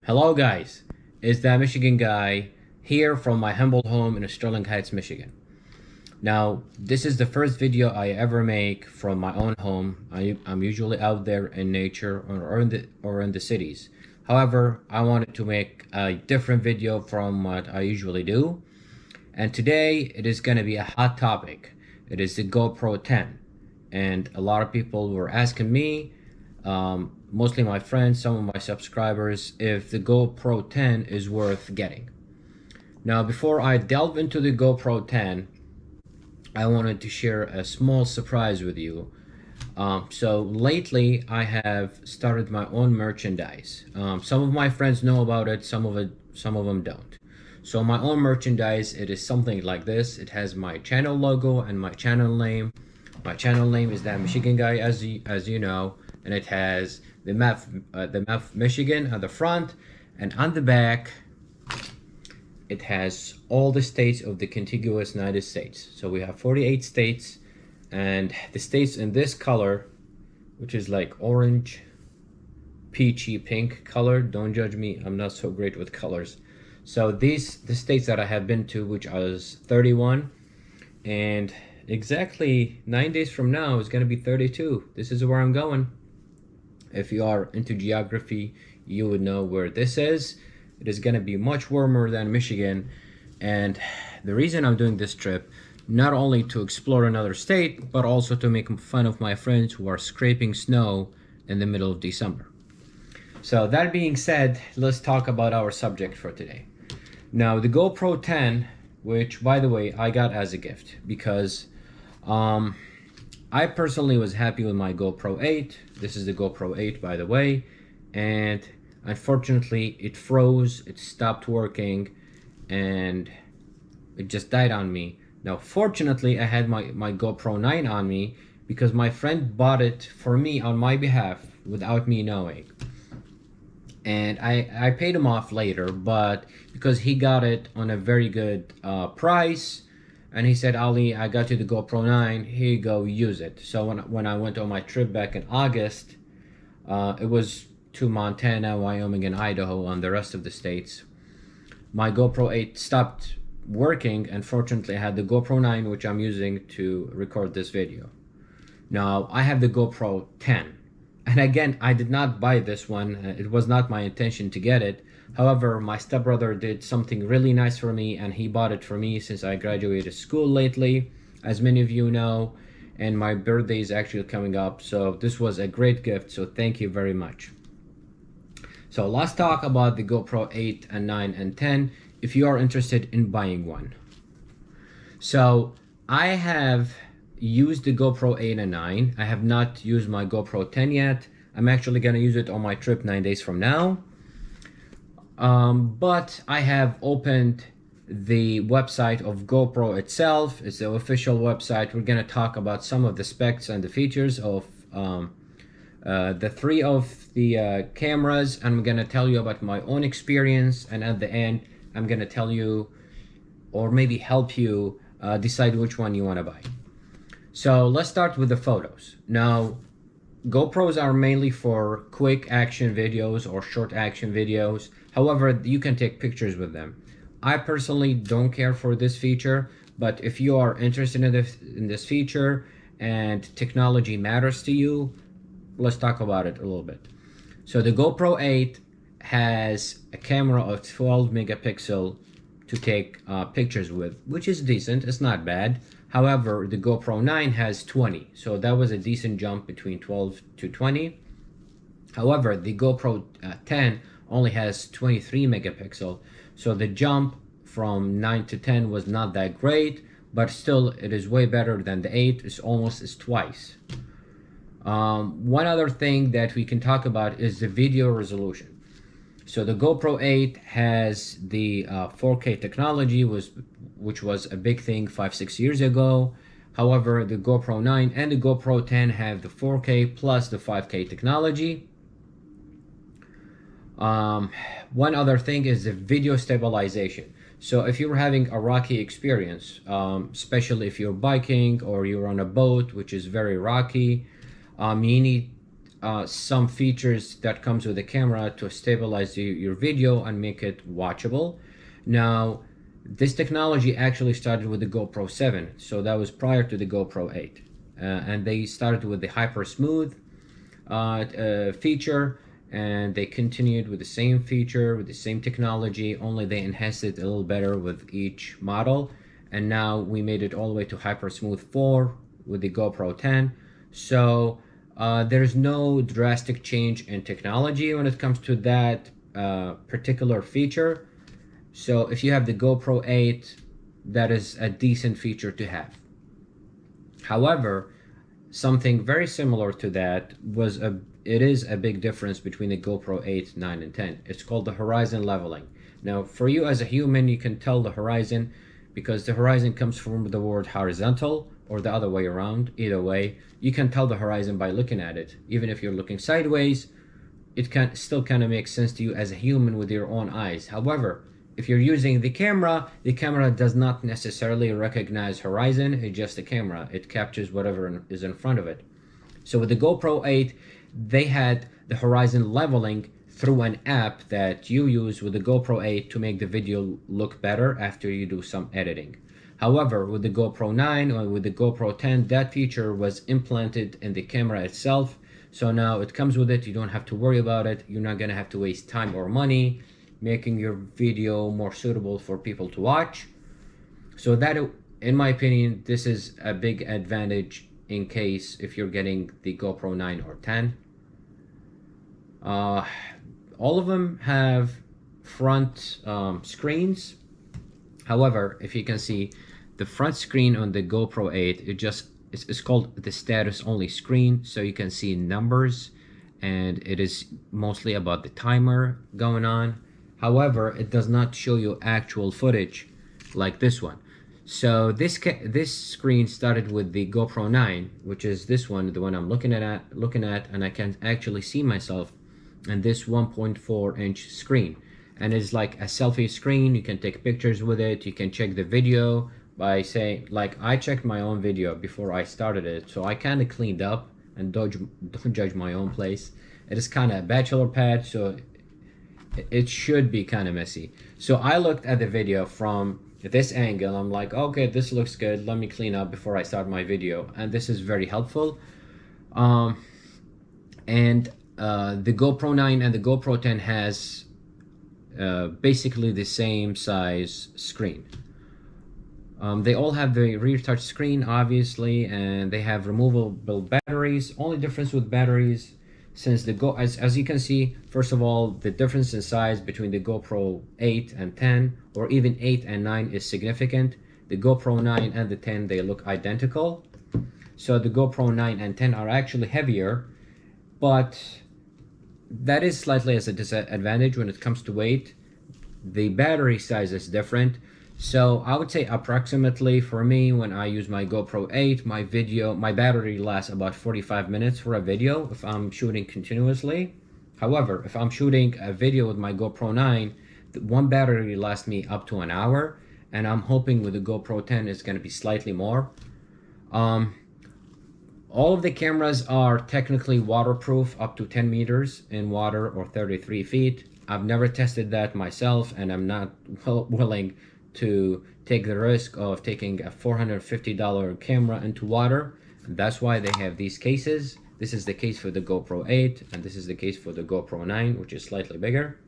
Hello guys, it's that Michigan guy here from my humble home in Sterling Heights, Michigan. Now, this is the first video I ever make from my own home. I'm usually out there in nature or in the cities. However, I wanted to make a different video from what I usually do. And today it is going to be a hot topic. It is the GoPro 10. And a lot of people were asking me, mostly my friends, some of my subscribers, if the GoPro 10 is worth getting. Now, before I delve into the GoPro 10, I wanted to share a small surprise with you. So lately I have started my own merchandise. Some of my friends know about it, some of them don't. So my own merchandise, it is something like this. It has my channel logo and my channel name. My channel name is that Michigan guy, as you know, and it has the map of Michigan at the front, and on the back it has all the states of the contiguous United States. So we have 48 states, and the states in this color, which is like orange, peachy pink color. Don't judge me, I'm not so great with colors. So the states that I have been to, which was 31, and exactly 9 days from now is going to be 32. This is where I'm going. If you are into geography, you would know where this is. It is going to be much warmer than Michigan, and the reason I'm doing this trip, not only to explore another state, but also to make fun of my friends who are scraping snow in the middle of December. So that being said, let's talk about our subject for today. Now, the GoPro 10, which by the way I got as a gift, because I personally was happy with my GoPro 8. This is the GoPro 8, by the way, and unfortunately it froze, it stopped working, and it just died on me. Now fortunately I had my GoPro 9 on me, because my friend bought it for me on my behalf without me knowing. And I paid him off later, but because he got it on a very good price, and he said, Ali, I got you the GoPro 9, here you go, use it. So when I went on my trip back in August, it was to Montana, Wyoming, and Idaho, and the rest of the states. My GoPro 8 stopped working, and fortunately I had the GoPro 9, which I'm using to record this video. Now, I have the GoPro 10. And again, I did not buy this one. It was not my intention to get it. However, my stepbrother did something really nice for me, and he bought it for me since I graduated school lately, as many of you know, and my birthday is actually coming up. So this was a great gift, so thank you very much. So let's talk about the GoPro 8 and 9 and 10 if you are interested in buying one. So I have used the GoPro 8 and 9. I have not used my GoPro 10 yet. I'm actually gonna use it on my trip 9 days from now. But I have opened the website of GoPro itself. It's the official website. We're gonna talk about some of the specs and the features of the three of the cameras, and I'm gonna tell you about my own experience, and at the end I'm gonna tell you, or maybe help you decide which one you want to buy. So let's start with the photos. Now, GoPros are mainly for quick action videos or short action videos. However, you can take pictures with them. I personally don't care for this feature, but if you are interested in this feature and technology matters to you, let's talk about it a little bit. So the GoPro 8 has a camera of 12 megapixel to take pictures with, which is decent, it's not bad. However, the GoPro 9 has 20, so that was a decent jump between 12 to 20. However, the GoPro 10 only has 23 megapixel, so the jump from 9 to 10 was not that great, but still it is way better than the 8. It's almost as twice. One other thing that we can talk about is the video resolution. So the GoPro 8 has the 4K technology, which was a big thing 5-6 years ago. However, the GoPro 9 and the GoPro 10 have the 4K plus the 5K technology. One other thing is the video stabilization. So if you're having a rocky experience, especially if you're biking or you're on a boat, which is very rocky, you need some features that comes with the camera to stabilize your video and make it watchable. Now, this technology actually started with the GoPro 7, so that was prior to the GoPro 8. And they started with the hyper smooth feature, and they continued with the same feature, with the same technology, only they enhanced it a little better with each model. And now we made it all the way to hyper smooth 4 with the GoPro 10. So there's no drastic change in technology when it comes to that particular feature. So if you have the GoPro 8, that is a decent feature to have. However, something very similar to that it is a big difference between the GoPro 8, 9, and 10. It's called the horizon leveling. Now, for you as a human, you can tell the horizon because the horizon comes from the word horizontal, or the other way around. Either way, you can tell the horizon by looking at it. Even if you're looking sideways, it can still kind of make sense to you as a human with your own eyes. However, if you're using the camera does not necessarily recognize horizon. It's just a camera. It captures whatever is in front of it. So with the GoPro 8, they had the horizon leveling through an app that you use with the GoPro 8 to make the video look better after you do some editing. However, with the GoPro 9 or with the GoPro 10, that feature was implanted in the camera itself. So now it comes with it. You don't have to worry about it. You're not going to have to waste time or money making your video more suitable for people to watch. So that, in my opinion, this is a big advantage in case if you're getting the GoPro 9 or 10. All of them have front screens. However, if you can see, the front screen on the GoPro 8, it's called the status only screen, so you can see numbers, and it is mostly about the timer going on. However, it does not show you actual footage like this one. So this screen started with the GoPro 9, which is this one, the one I'm looking at, and I can actually see myself in this 1.4-inch screen. And it's like a selfie screen. You can take pictures with it. You can check the video by saying, like, I checked my own video before I started it, so I kind of cleaned up, and don't judge my own place. It is kind of a bachelor pad, so it should be kind of messy. So I looked at the video from this angle. I'm like, okay, this looks good. Let me clean up before I start my video. And this is very helpful. The GoPro 9 and the GoPro 10 has basically the same size screen. They all have the rear touch screen, obviously, and they have removable batteries. Only difference with batteries, since as you can see, first of all, the difference in size between the GoPro 8 and 10, or even 8 and 9, is significant. The GoPro 9 and the 10, they look identical. So the GoPro 9 and 10 are actually heavier, but that is slightly as a disadvantage when it comes to weight. The battery size is different. So I would say approximately for me, when I use my GoPro 8, my battery lasts about 45 minutes for a video if I'm shooting continuously. However, if I'm shooting a video with my GoPro 9, one battery lasts me up to an hour, and I'm hoping with the GoPro 10 it's going to be slightly more. All of the cameras are technically waterproof up to 10 meters in water or 33 feet. I've never tested that myself, and I'm not willing to take the risk of taking a $450 camera into water. And that's why they have these cases. This is the case for the GoPro 8, and this is the case for the GoPro 9, which is slightly bigger.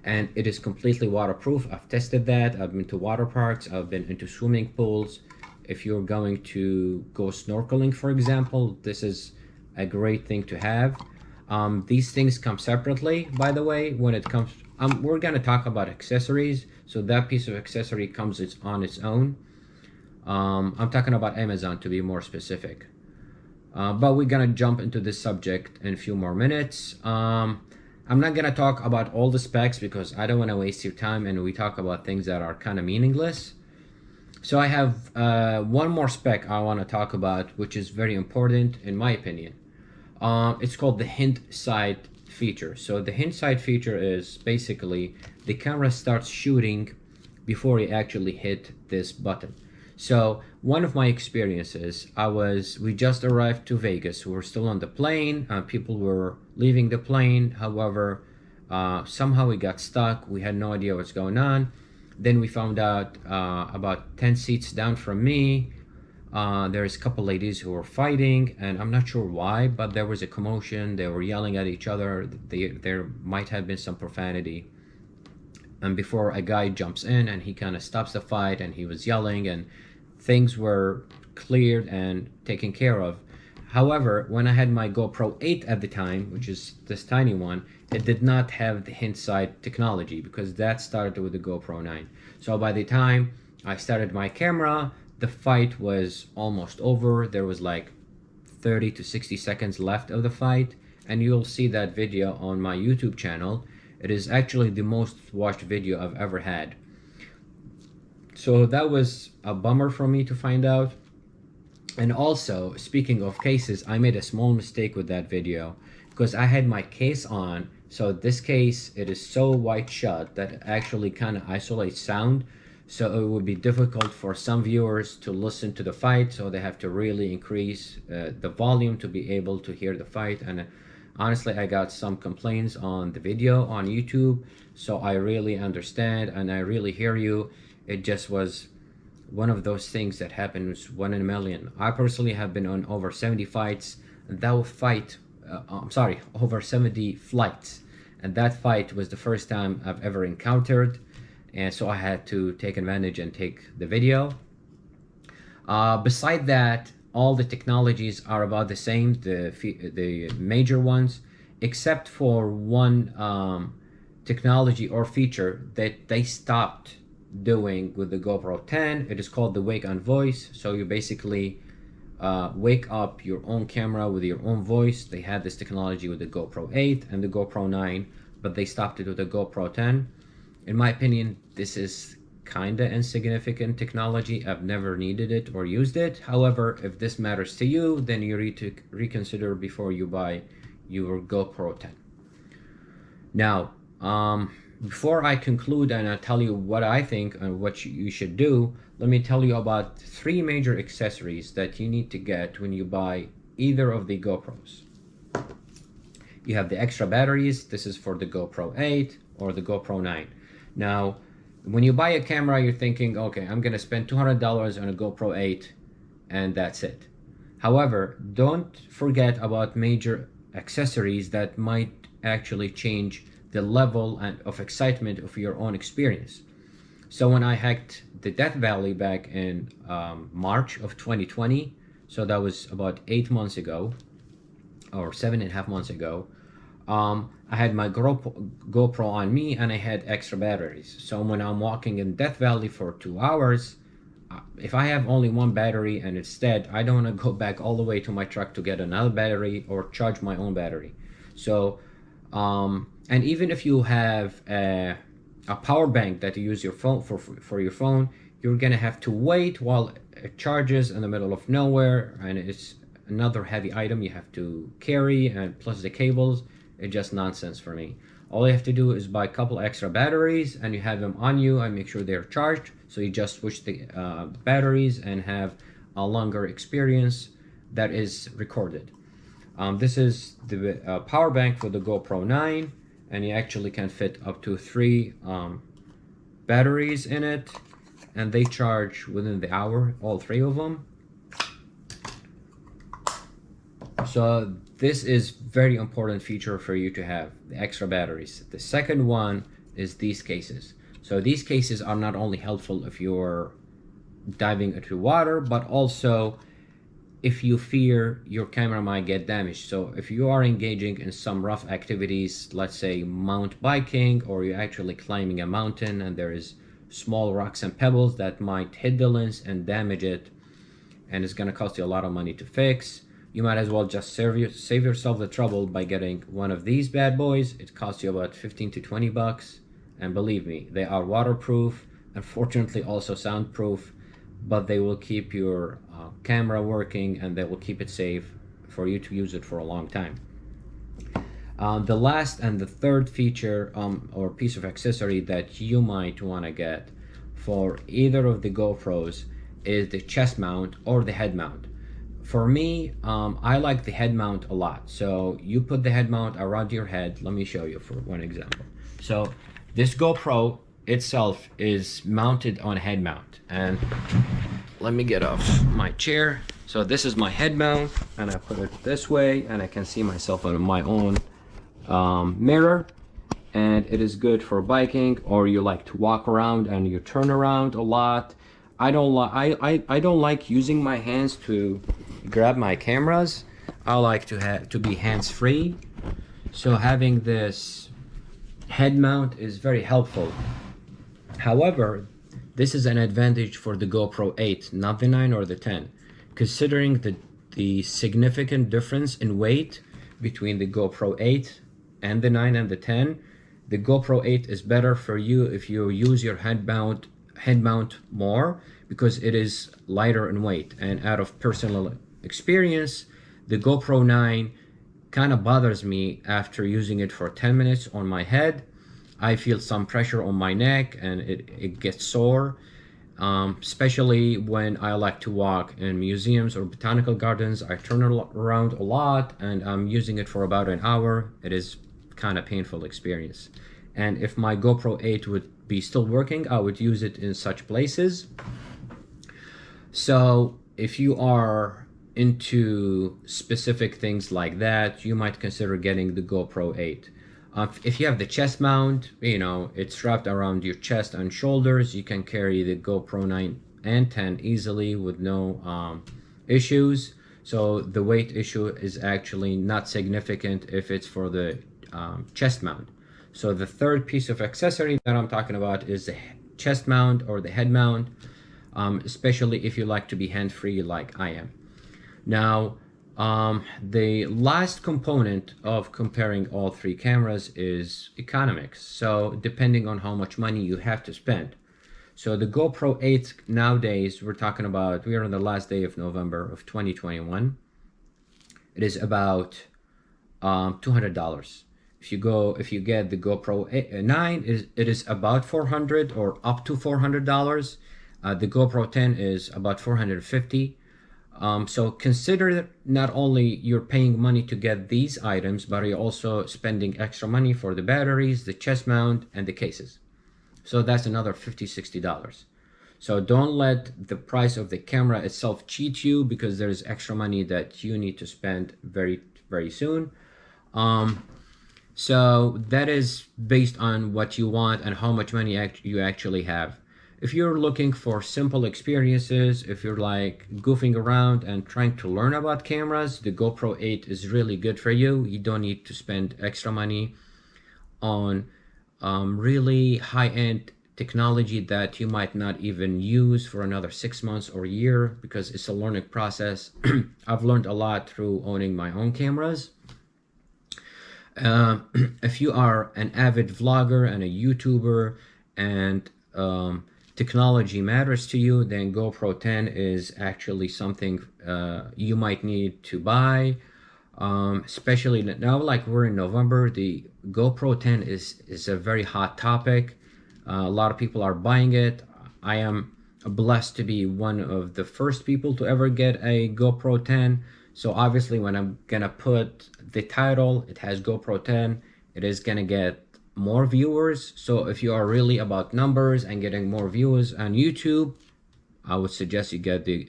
And it is completely waterproof. I've tested that. I've been to water parks. I've been into swimming pools. If you're going to go snorkeling, for example, this is a great thing to have. These things come separately, by the way, when it comes. We're going to talk about accessories, so that piece of accessory comes on its own. I'm talking about Amazon to be more specific. But we're going to jump into this subject in a few more minutes. I'm not going to talk about all the specs because I don't want to waste your time and we talk about things that are kind of meaningless. So I have one more spec I want to talk about, which is very important in my opinion. It's called the hint sight feature. So the hint sight feature is basically the camera starts shooting before you actually hit this button. So one of my experiences, we just arrived to Vegas. We were still on the plane. People were leaving the plane. However, somehow we got stuck. We had no idea what's going on. Then we found out about 10 seats down from me, there's a couple ladies who were fighting, and I'm not sure why, but there was a commotion. They were yelling at each other. There might have been some profanity. And before a guy jumps in and he kind of stops the fight, and he was yelling, and things were cleared and taken care of. However, when I had my GoPro 8 at the time, which is this tiny one, it did not have the hindsight technology, because that started with the GoPro 9. So by the time I started my camera, the fight was almost over. There was like 30 to 60 seconds left of the fight, and you'll see that video on my YouTube channel. It is actually the most watched video I've ever had. So that was a bummer for me to find out. And also, speaking of cases, I made a small mistake with that video, because I had my case on. So this case, it is so wide shut that it actually kind of isolates sound. So it would be difficult for some viewers to listen to the fight, so they have to really increase the volume to be able to hear the fight. And honestly, I got some complaints on the video on YouTube, so I really understand and I really hear you. It just was one of those things that happens 1 in a million. I personally have been on over 70 fights, and that fight, over 70 flights, and that fight was the first time I've ever encountered. And so I had to take advantage and take the video. Beside that, all the technologies are about the same, the major ones, except for one technology or feature that they stopped doing with the GoPro 10. It is called the wake on voice. So you basically wake up your own camera with your own voice. They had this technology with the GoPro 8 and the GoPro 9, but they stopped it with the GoPro 10. In my opinion, this is kinda insignificant technology. I've never needed it or used it. However, if this matters to you, then you need to reconsider before you buy your GoPro 10. Now, before I conclude and I tell you what I think and what you should do, let me tell you about 3 major accessories that you need to get when you buy either of the GoPros. You have the extra batteries. This is for the GoPro 8 or the GoPro 9. Now, when you buy a camera, you're thinking, okay, I'm gonna spend $200 on a GoPro 8 and that's it. However, don't forget about major accessories that might actually change the level of excitement of your own experience. So when I hiked the Death Valley back in March of 2020, so that was about 8 months ago, or 7.5 months ago, I had my GoPro on me and I had extra batteries. So when I'm walking in Death Valley for 2 hours, if I have only one battery and it's dead, I don't want to go back all the way to my truck to get another battery or charge my own battery. So, and even if you have a power bank that you use your phone for your phone, you're gonna have to wait while it charges in the middle of nowhere, and it's another heavy item you have to carry, and plus the cables. It's just nonsense for me. All you have to do is buy a couple extra batteries and you have them on you and make sure they're charged. So you just switch the batteries and have a longer experience that is recorded. This is the power bank for the GoPro 9, and you actually can fit up to 3 batteries in it, and they charge within the hour, all 3 of them. So this is very important feature for you to have, the extra batteries. The second one is these cases. So these cases are not only helpful if you're diving into water, but also if you fear your camera might get damaged. So if you are engaging in some rough activities, let's say mountain biking, or you're actually climbing a mountain and there is small rocks and pebbles that might hit the lens and damage it, and it's going to cost you a lot of money to fix, you might as well just save yourself the trouble by getting one of these bad boys. It costs you about 15 to 20 bucks, and believe me, they are waterproof, unfortunately also soundproof, but they will keep your camera working and they will keep it safe for you to use it for a long time. The last and the third feature or piece of accessory that you might want to get for either of the GoPros is the chest mount or the head mount. For me, I like the head mount a lot. So you put the head mount around your head. Let me show you for one example. So this GoPro itself is mounted on a head mount, and let me get off my chair. So this is my head mount, and I put it this way, and I can see myself on my own mirror. And it is good for biking, or you like to walk around and you turn around a lot. I don't like using my hands to grab my cameras. I like to be hands-free. So having this head mount is very helpful. However, this is an advantage for the GoPro 8, not the 9 or the 10. Considering the significant difference in weight between the GoPro 8 and the 9 and the 10, the GoPro 8 is better for you if you use your head mount more, because it is lighter in weight. And out of personal experience, the GoPro 9 kind of bothers me after using it for 10 minutes on my head. I feel some pressure on my neck, and it gets sore, especially when I like to walk in museums or botanical gardens. I turn around a lot, and I'm using it for about an hour. It is kind of painful experience. And if my GoPro 8 would be still working, I would use it in such places. So if you are into specific things like that, you might consider getting the GoPro 8. If you have the chest mount, you know, it's wrapped around your chest and shoulders, you can carry the GoPro 9 and 10 easily with no issues. So the weight issue is actually not significant if it's for the chest mount. So the third piece of accessory that I'm talking about is the chest mount or the head mount, especially if you like to be hand-free like I am. Now, the last component of comparing all three cameras is economics. So depending on how much money you have to spend. So the GoPro 8 nowadays, we are on the last day of November of 2021. It is about $200. If you get the GoPro 9, it is about $400 or up to $400. The GoPro 10 is about $450. So consider not only you're paying money to get these items, but you're also spending extra money for the batteries, the chest mount, and the cases. So that's another $50, $60. So don't let the price of the camera itself cheat you, because there's extra money that you need to spend very, very soon. So that is based on what you want and how much money you actually have. If you're looking for simple experiences, if you're like goofing around and trying to learn about cameras, the GoPro 8 is really good for you. You don't need to spend extra money on really high-end technology that you might not even use for another 6 months or a year, because it's a learning process. I've learned a lot through owning my own cameras. If you are an avid vlogger and a YouTuber and technology matters to you, then GoPro 10 is actually something you might need to buy. Especially now, like we're in November, the GoPro 10 is a very hot topic. A lot of people are buying it. I am blessed to be one of the first people to ever get a GoPro 10. So obviously when I'm gonna put the title, it has GoPro 10, it is gonna get more viewers. So if you are really about numbers and getting more views on YouTube, I would suggest you get the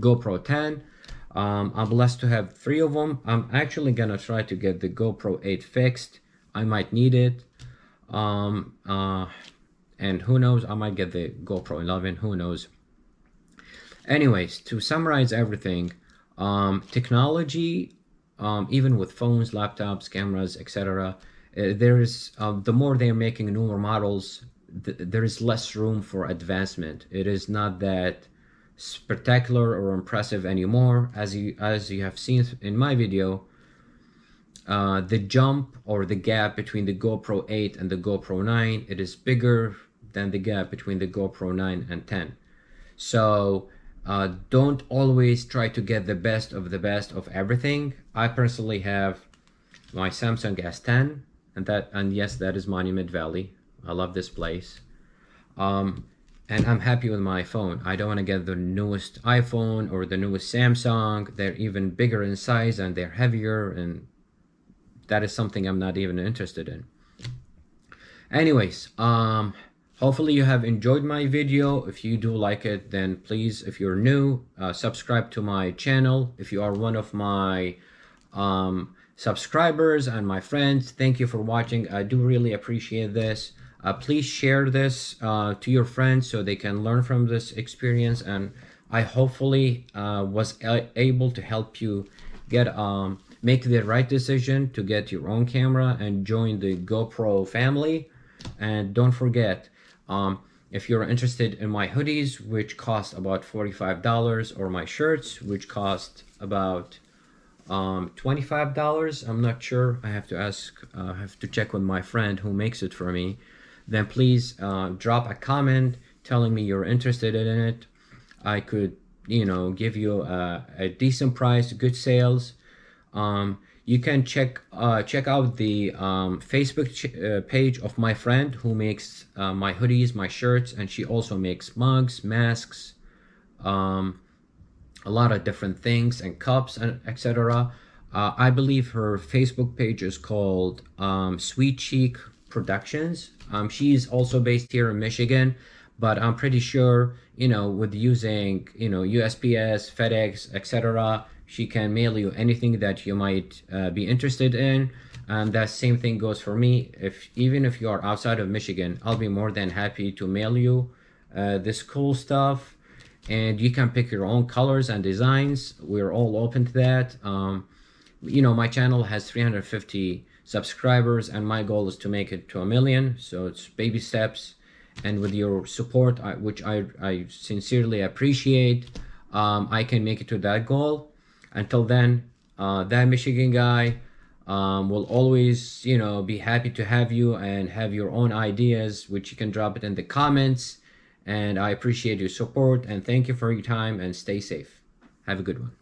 GoPro 10. I'm blessed to have 3 of them. I'm actually gonna try to get the GoPro 8 fixed. I might need it. And who knows, I might get the GoPro 11, who knows. Anyways, to summarize everything, technology, even with phones, laptops, cameras, etc., there's the more they're making newer models, there is less room for advancement. It is not that spectacular or impressive anymore. As you have seen in my video, the jump or the gap between the GoPro 8 and the GoPro 9, it is bigger than the gap between the GoPro 9 and 10. So don't always try to get the best of everything. I personally have my Samsung S10, and yes, that is Monument Valley. I love this place. and I'm happy with my phone. I don't want to get the newest iPhone or the newest Samsung. They're even bigger in size and they're heavier, and that is something I'm not even interested in. Anyways, hopefully you have enjoyed my video. If you do like it, then please, if you're new, subscribe to my channel. If you are one of my subscribers and my friends, thank you for watching. I do really appreciate this. Please share this to your friends so they can learn from this experience, and I hopefully was able to help you get make the right decision to get your own camera and join the GoPro family. And don't forget, if you're interested in my hoodies, which cost about $45, or my shirts, which cost about $25, I'm not sure, I have to ask, I have to check with my friend who makes it for me, then please drop a comment telling me you're interested in it. I could, you know, give you a decent price, good sales. You can check out the Facebook page of my friend who makes my hoodies, my shirts, and she also makes mugs, masks, a lot of different things, and cups, and etc. I believe her Facebook page is called Sweet Cheek Productions. She's also based here in Michigan, but I'm pretty sure, you know, with using, you know, USPS, FedEx, etc., she can mail you anything that you might be interested in. And that same thing goes for me. Even if you are outside of Michigan, I'll be more than happy to mail you this cool stuff. And you can pick your own colors and designs. We're all open to that. You know, my channel has 350 subscribers, and my goal is to make it to 1 million. So it's baby steps. And with your support, which I sincerely appreciate, I can make it to that goal. Until then, that Michigan guy will always, you know, be happy to have you and have your own ideas, which you can drop it in the comments. And I appreciate your support, and thank you for your time, and stay safe. Have a good one.